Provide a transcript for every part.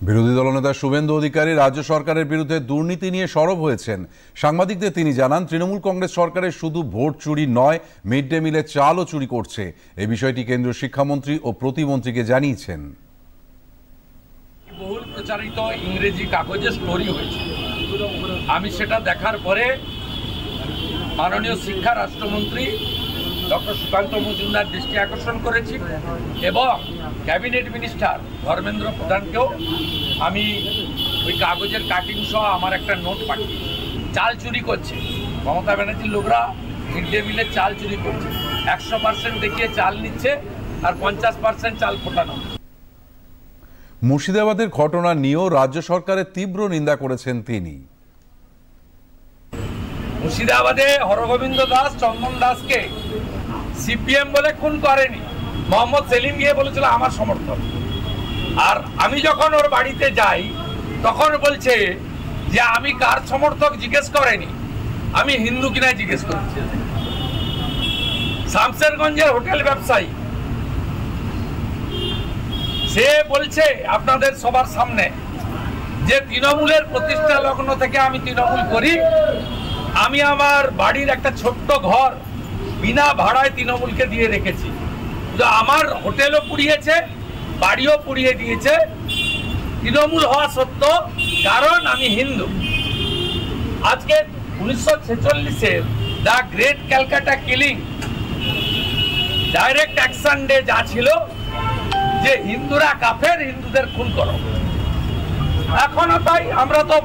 বিরোধী দলনেতা শুভেন্দু অধিকারী রাজ্য সরকারের বিরুদ্ধে দুর্নীতি নিয়ে সরব হয়েছেন। সাংবাদিকদের তিনি জানান, তৃণমূল কংগ্রেস সরকারের শুধু ভোট চুরি নয়, মিড ডে মিলে চালও চুরি করছে। এই বিষয়টি কেন্দ্রীয় শিক্ষামন্ত্রী ও প্রতিমন্ত্রীকে জানিয়েছেন। বহুল প্রচারিত ইংরেজি কাগজে স্টোরি হয়েছে, আমি সেটা দেখার পরে মাননীয় শিক্ষা রাষ্ট্রমন্ত্রী ডক্টর সুকান্ত মজুমদার দৃষ্টি আকর্ষণ করেছি এবং ক্যাবিনেট মিনিস্টার ধর্মেন্দ্র প্রধানকেও আমি ওই কাগজের কাটিং সহ আমার একটা নোট পাঠিয়েছি। চাল চুরি করছে মমতা ব্যানার্জির লোকরা, মিড ডে মিলের চাল চুরি করছে, 100% দেখিয়ে চাল নিচ্ছে আর 50% চাল ফোটানো। মুর্শিদাবাদের ঘটনা নিয়েও রাজ্য সরকারের তীব্র নিন্দা করেছেন তিনি। মুর্শিদাবাদে হরগোবিন্দ দাস, চন্দন দাসকে সিপিএম বলে খুন করেনি, মোহাম্মদ সেলিম গিয়ে বলেছিল আমার সমর্থক। আর আমি যখন ওর বাড়িতে যাই তখন বলছে যে আমি কার সমর্থক জিজ্ঞেস করেনি, আমি হিন্দু কিনা জিজ্ঞেস করছি। শামসেরগঞ্জের হোটেল ব্যবসায়ী সে বলছে আপনাদের সবার সামনে যে তৃণমূলের প্রতিষ্ঠা লগ্ন থেকে আমি তৃণমূল করি, আমি আমার বাড়ির একটা ছোট্ট ঘর বিনা ভাড়ায় তৃণমূলকে দিয়ে রেখেছি। আমার হোটেলও পুড়িয়েছে, বাড়িও পুড়িয়ে দিয়েছে তৃণমূল হওয়া সত্ত্বেও, কারণ আমি হিন্দু। আজকে 1946-এর the great Calcutta killing direct action day যা ছিল যে হিন্দুরা কাফের, হিন্দুদের খুন করো। এখনো তাই, আমরা তো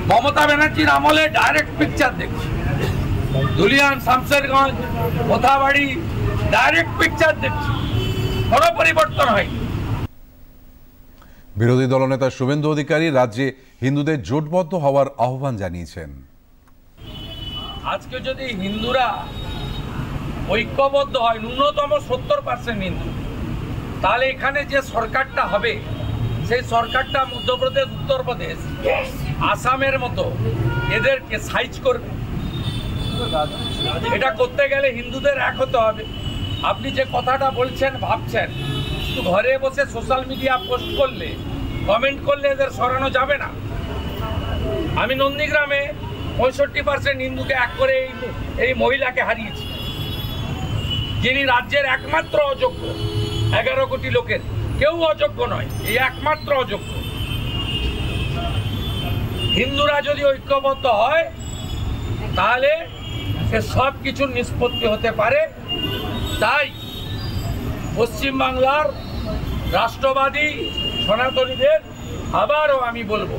মমতা ব্যানার্জির আমলে ডাইরেক্ট পিকচার দেখছি, ধুলিয়ান, শামসেরগঞ্জ, কোথাবাড়ি ডাইরেক্ট পিকচার দেখছি, কোনো পরিবর্তন হয়নি। বিরোধী দলনেতা শুভেন্দু অধিকারী রাজ্যে হিন্দুদের জোটবদ্ধ হওয়ার আহ্বান জানিয়েছেন। আজকে যদি হিন্দুরা ঐক্যবদ্ধ হয়, ন্যূনতম 70% হিন্দু, তাহলে এখানে যে সরকারটা হবে সেই সরকারটা মধ্যপ্রদেশ, উত্তরপ্রদেশ, আসামের মতো এদেরকে সাইজ করবে। এটা করতে গেলে হিন্দুদের এক হতে হবে। আপনি যে কথাটা বলছেন, ভাবছেন, শুধু ঘরে বসে সোশ্যাল মিডিয়া পোস্ট করলে, কমেন্ট করলে এদের সরানো যাবে না। আমি নন্দীগ্রামে 65% হিন্দুকে এক করে এই মহিলাকে হারিয়েছি, যিনি রাজ্যের একমাত্র অযোগ্য। 11 কোটি লোকের কেউ অযোগ্য নয়, এই একমাত্র অযোগ্য। হিন্দুরা যদি ঐক্যবদ্ধ হয় তাহলে সব কিছুর নিষ্পত্তি হতে পারে। তাই পশ্চিমবাংলার রাষ্ট্রবাদী সনাতনীদের আবারও আমি বলবো,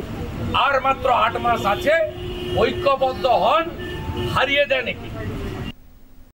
আর মাত্র 8 মাস আছে, ঐক্যবদ্ধ হন, হারিয়ে দেন একে।